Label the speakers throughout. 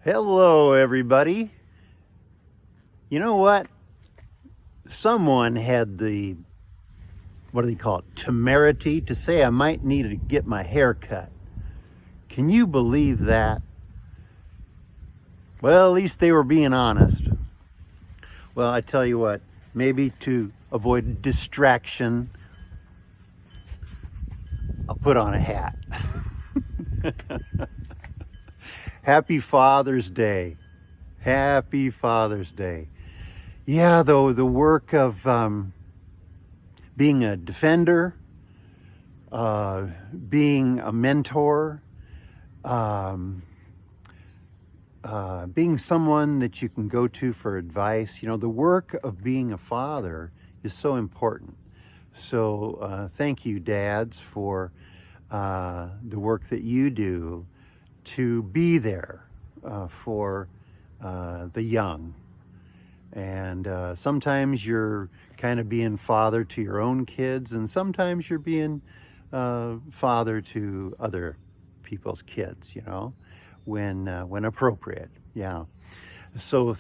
Speaker 1: Hello, everybody. You know what? Someone had the, what do they call it, temerity to say I might need to get my hair cut. Can you believe that? Well, at least they were being honest. Well, I tell you what, maybe to avoid distraction, I'll put on a hat. Happy Father's Day. Happy Father's Day. Yeah, though, the work of being a defender, being a mentor, um, being someone that you can go to for advice. The work of being a father is so important. So thank you, dads, for the work that you do to be there for the young. And sometimes you're kind of being father to your own kids, and sometimes you're being father to other people's kids, when appropriate. Yeah. So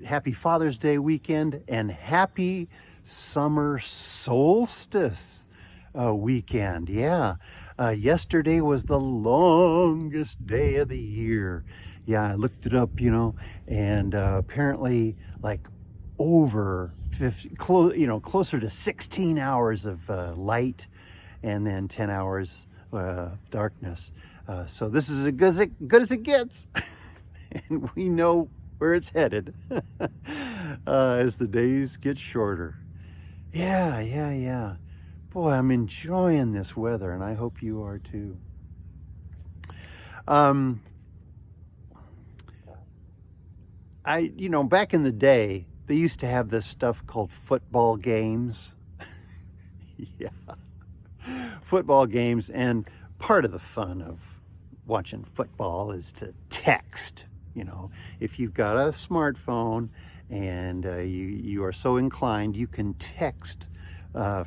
Speaker 1: happy Father's Day weekend and happy summer solstice weekend. Yeah. Yesterday was the longest day of the year. Yeah, I looked it up, and apparently like over 50, closer to 16 hours of light and then 10 hours darkness. So this is as good as it gets. And we know where it's headed as the days get shorter. Yeah. Boy, I'm enjoying this weather, and I hope you are too. Back in the day, they used to have this stuff called football games. Yeah, football games. And part of the fun of watching football is to text. If you've got a smartphone and you are so inclined, you can text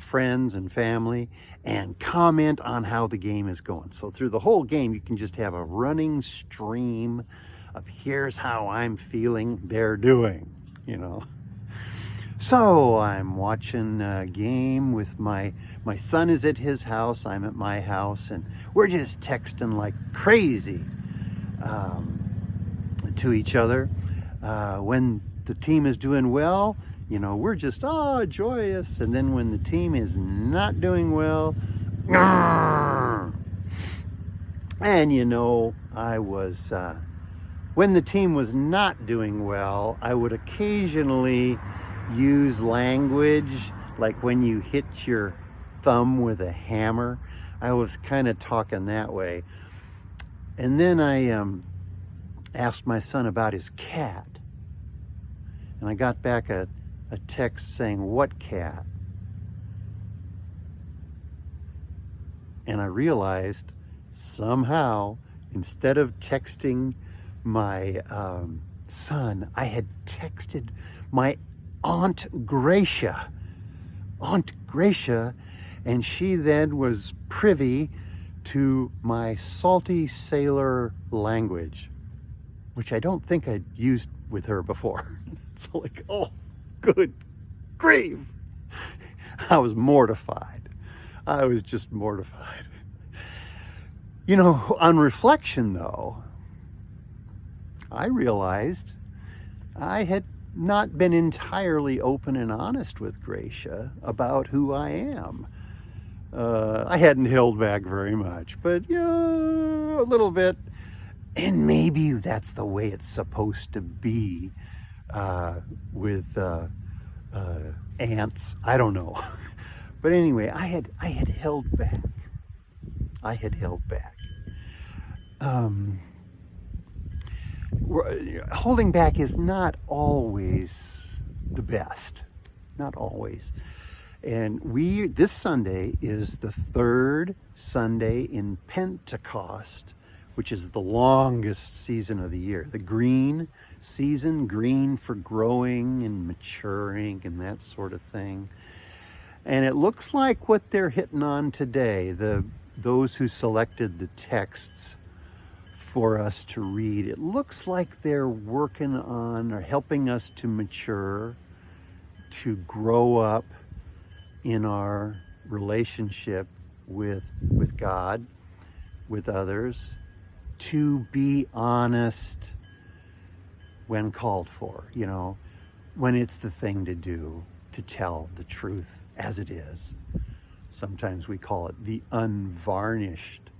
Speaker 1: friends and family and comment on how the game is going. So through the whole game, you can just have a running stream of here's how I'm feeling they're doing. So I'm watching a game with my son is at his house, I'm at my house, and we're just texting like crazy to each other. When the team is doing well, we're just joyous. And then when the team is not doing well, and I was when the team was not doing well, I would occasionally use language like when you hit your thumb with a hammer. I was kind of talking that way. And then I asked my son about his cat. And I got back a text saying, "What cat?" And I realized somehow, instead of texting my son, I had texted my Aunt Gracia, and she then was privy to my salty sailor language, which I don't think I'd used with her before. So like, oh, good grief. I was mortified. I was just mortified. On reflection, though, I realized I had not been entirely open and honest with Gracia about who I am. I hadn't held back very much, but a little bit. And maybe that's the way it's supposed to be with ants. I don't know. But anyway, I had held back. Holding back is not always the best. Not always. And this Sunday is the third Sunday in Pentecost, which is the longest season of the year. The green season, green for growing and maturing and that sort of thing. And it looks like what they're hitting on today, those who selected the texts for us to read. It looks like they're working on or helping us to mature, to grow up in our relationship with God, with others, to be honest when called for, when it's the thing to do, to tell the truth as it is. Sometimes we call it the unvarnished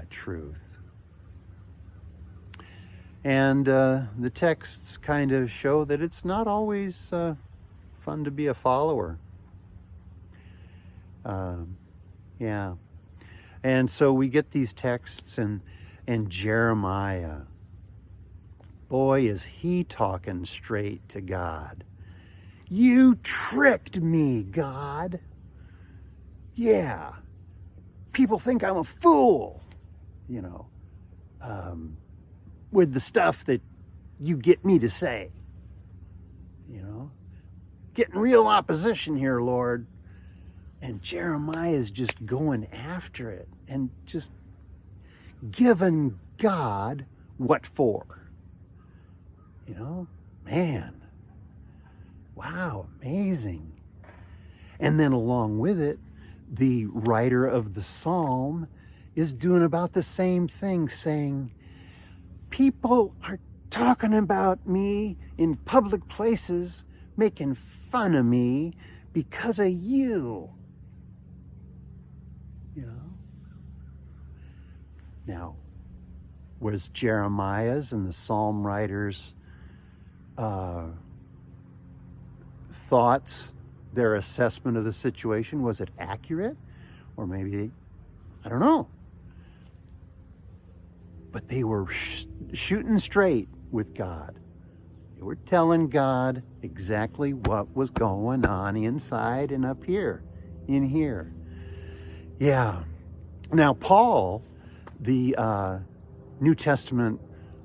Speaker 1: truth. And the texts kind of show that it's not always fun to be a follower. Yeah. And so we get these texts, and Jeremiah, boy, is he talking straight to God. You tricked me, God. Yeah. People think I'm a fool, with the stuff that you get me to say. Getting real opposition here, Lord. And Jeremiah is just going after it and just giving God what for. Man, wow, amazing. And then along with it, the writer of the psalm is doing about the same thing, saying, people are talking about me in public places, making fun of me because of you. Now, was Jeremiah's and the psalm writers' thoughts, their assessment of the situation, was it accurate? Or maybe, I don't know. But they were shooting straight with God. They were telling God exactly what was going on inside and up here, in here. Yeah. Now, Paul, the New Testament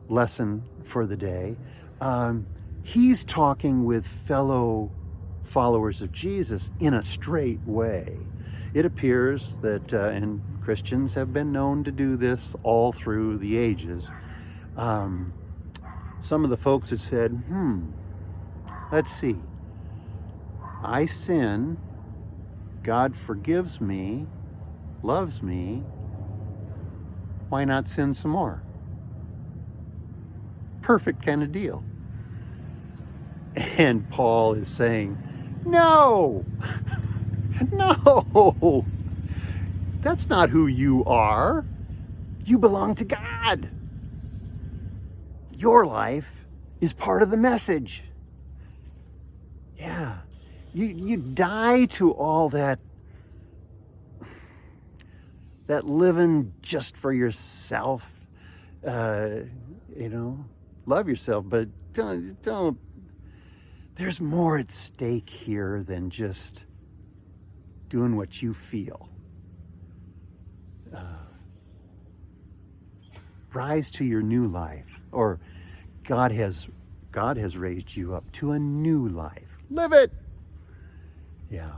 Speaker 1: lesson for the day, he's talking with fellow followers of Jesus in a straight way. It appears that, and Christians have been known to do this all through the ages. Some of the folks have said, let's see. I sin, God forgives me, loves me, why not sin some more? Perfect kind of deal. And Paul is saying, no, no, that's not who you are. You belong to God. Your life is part of the message. Yeah, you die to all that living just for yourself, love yourself, but don't. There's more at stake here than just doing what you feel. Rise to your new life, or God has raised you up to a new life. Live it. Yeah.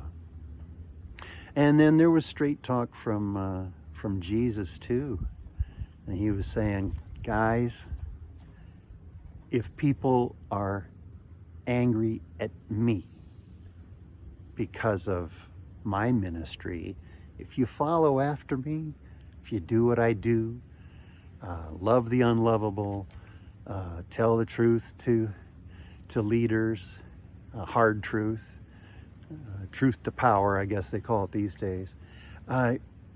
Speaker 1: And then there was straight talk from Jesus too, and he was saying, guys, if people are angry at me because of my ministry, if you follow after me, if you do what I do, love the unlovable, tell the truth to leaders, hard truth, truth to power, I guess they call it these days,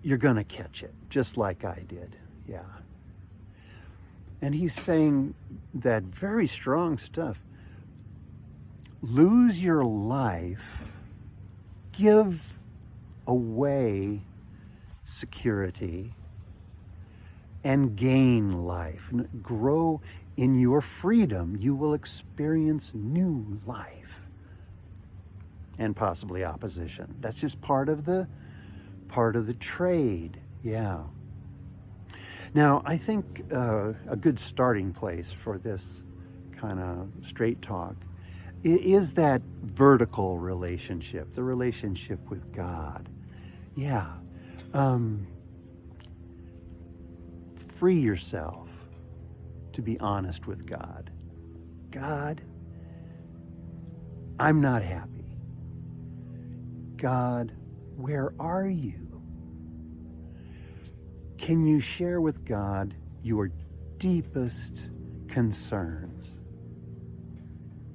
Speaker 1: you're going to catch it, just like I did. Yeah. And he's saying that very strong stuff. Lose your life, give away security, and gain life. Grow in your freedom. You will experience new life and possibly opposition. That's just part of the trade. Yeah. Now, I think a good starting place for this kind of straight talk is that vertical relationship, the relationship with God. Yeah. Free yourself. to be honest with God. God, I'm not happy. God, where are you? Can you share with God your deepest concerns?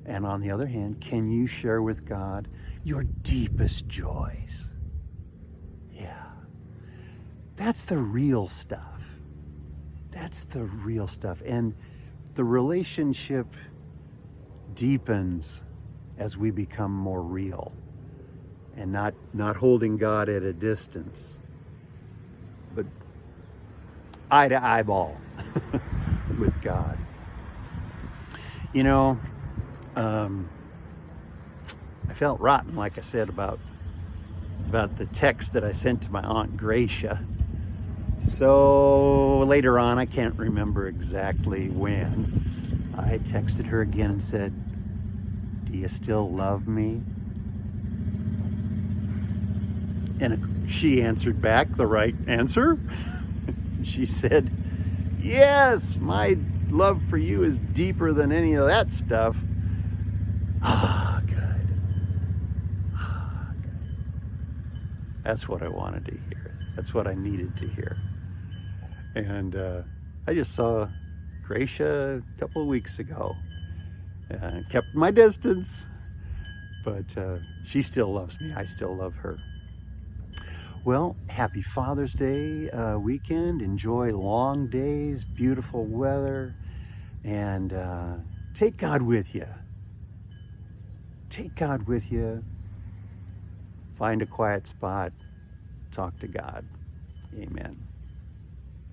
Speaker 1: And on the other hand, can you share with God your deepest joys? Yeah. That's the real stuff. That's the real stuff. And the relationship deepens as we become more real and not holding God at a distance, but eye to eyeball with God. You know, I felt rotten, like I said, about the text that I sent to my Aunt Gracia. So later on, I can't remember exactly when, I texted her again and said, "Do you still love me?" And she answered back the right answer. She said, "Yes, my love for you is deeper than any of that stuff." Ah, good. Ah, good. That's what I wanted to hear. That's what I needed to hear. And I just saw Gracia a couple of weeks ago. Kept my distance, but she still loves me. I still love her. Well, happy Father's Day weekend. Enjoy long days, beautiful weather, and take God with you. Take God with you. Find a quiet spot. Talk to God. Amen.